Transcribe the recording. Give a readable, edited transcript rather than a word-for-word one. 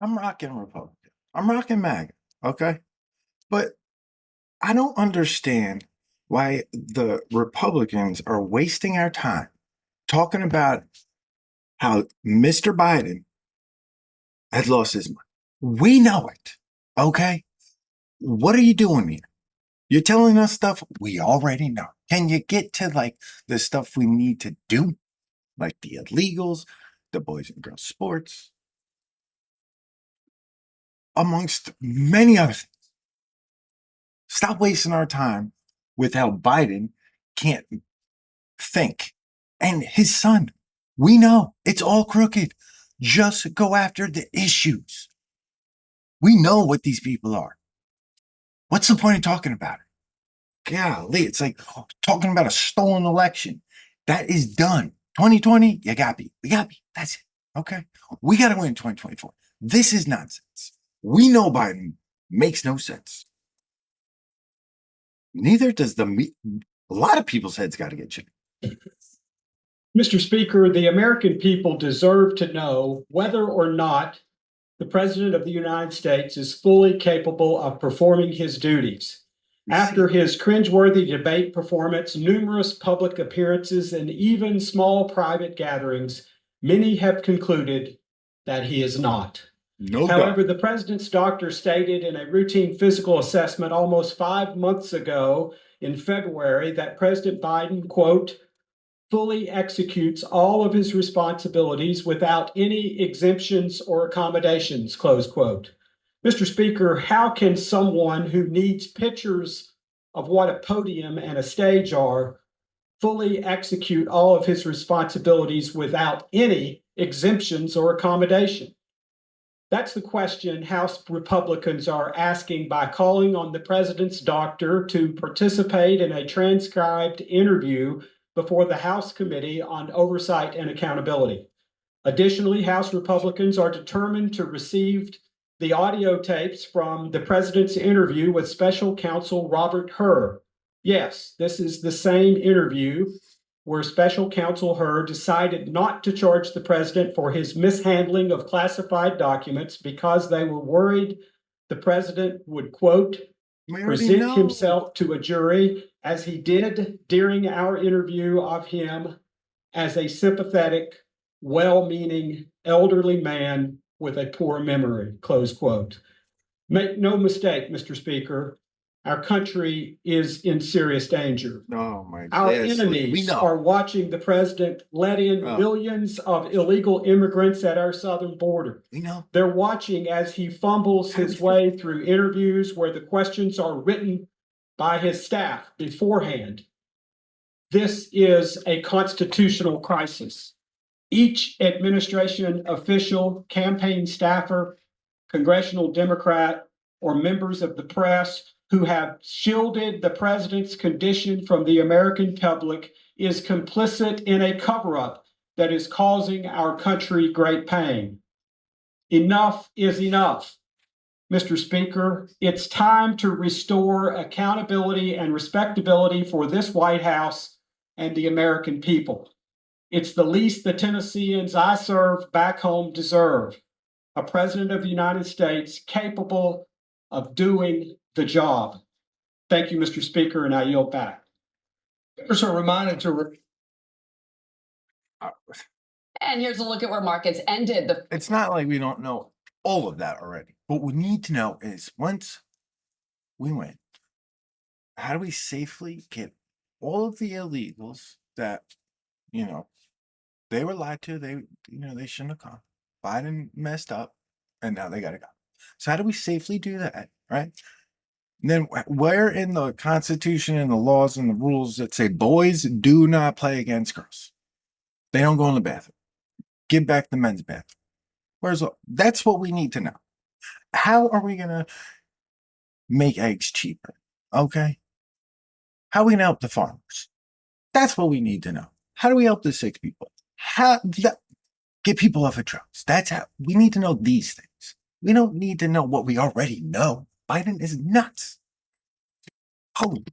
I'm rocking Republican. I'm rocking MAGA. Okay. But I don't understand why the Republicans are wasting our time talking about how Mr. Biden had lost his mind. We know it. Okay. What are you doing here? You're telling us stuff we already know. Can you get to like the stuff we need to do? Like the illegals, the boys and girls sports, amongst many other things. Stop wasting our time with how Biden can't think. And his son, we know it's all crooked. Just go after the issues. We know what these people are. What's the point of talking about it? Golly, it's like talking about a stolen election. That is done. 2020, you got me. We got me. That's it. Okay. We got to win 2024. This is nonsense. We know Biden makes no sense. Neither does a lot of people's heads got to get changed. Mr. Speaker, the American people deserve to know whether or not the President of the United States is fully capable of performing his duties. After his cringeworthy debate performance, numerous public appearances, and even small private gatherings, many have concluded that he is not. However, the president's doctor stated in a routine physical assessment almost 5 months ago in February that President Biden, quote, fully executes all of his responsibilities without any exemptions or accommodations, close quote. Mr. Speaker, how can someone who needs pictures of what a podium and a stage are fully execute all of his responsibilities without any exemptions or accommodation? That's the question House Republicans are asking by calling on the president's doctor to participate in a transcribed interview before the House Committee on Oversight and Accountability. Additionally, House Republicans are determined to receive the audio tapes from the president's interview with Special Counsel Robert Hur. Yes, this is the same interview where Special Counsel Hur decided not to charge the president for his mishandling of classified documents because they were worried the president would, quote, present himself to a jury as he did during our interview of him as a sympathetic, well-meaning elderly man with a poor memory, close quote. Make no mistake, Mr. Speaker, our country is in serious danger. Oh my Our enemies are watching the president let in millions of illegal immigrants at our southern border. They're watching as he fumbles his way through interviews where the questions are written by his staff beforehand. This is a constitutional crisis. Each administration official, campaign staffer, congressional Democrat, or members of the press who have shielded the president's condition from the American public is complicit in a cover-up that is causing our country great pain. Enough is enough. Mr. Speaker, it's time to restore accountability and respectability for this White House and the American people. It's the least the Tennesseans I serve back home deserve. A president of the United States capable of doing the job. Thank you, Mr. Speaker, and I yield back. Members are reminded to. And here's a look at where markets ended. It's not like we don't know all of that already. What we need to know is once we win, how do we safely get all of the illegals that, they were lied to, they shouldn't have come. Biden messed up, and now they got to go. So how do we safely do that, right? And then where in the Constitution and the laws and the rules that say boys do not play against girls? They don't go in the bathroom. Give back the men's bathroom. That's what we need to know. How are we going to make eggs cheaper? Okay. How are we going to help the farmers? That's what we need to know. How do we help the sick people? Get people off of drugs. That's how we need to know these things. We don't need to know what we already know. Biden is nuts. Holy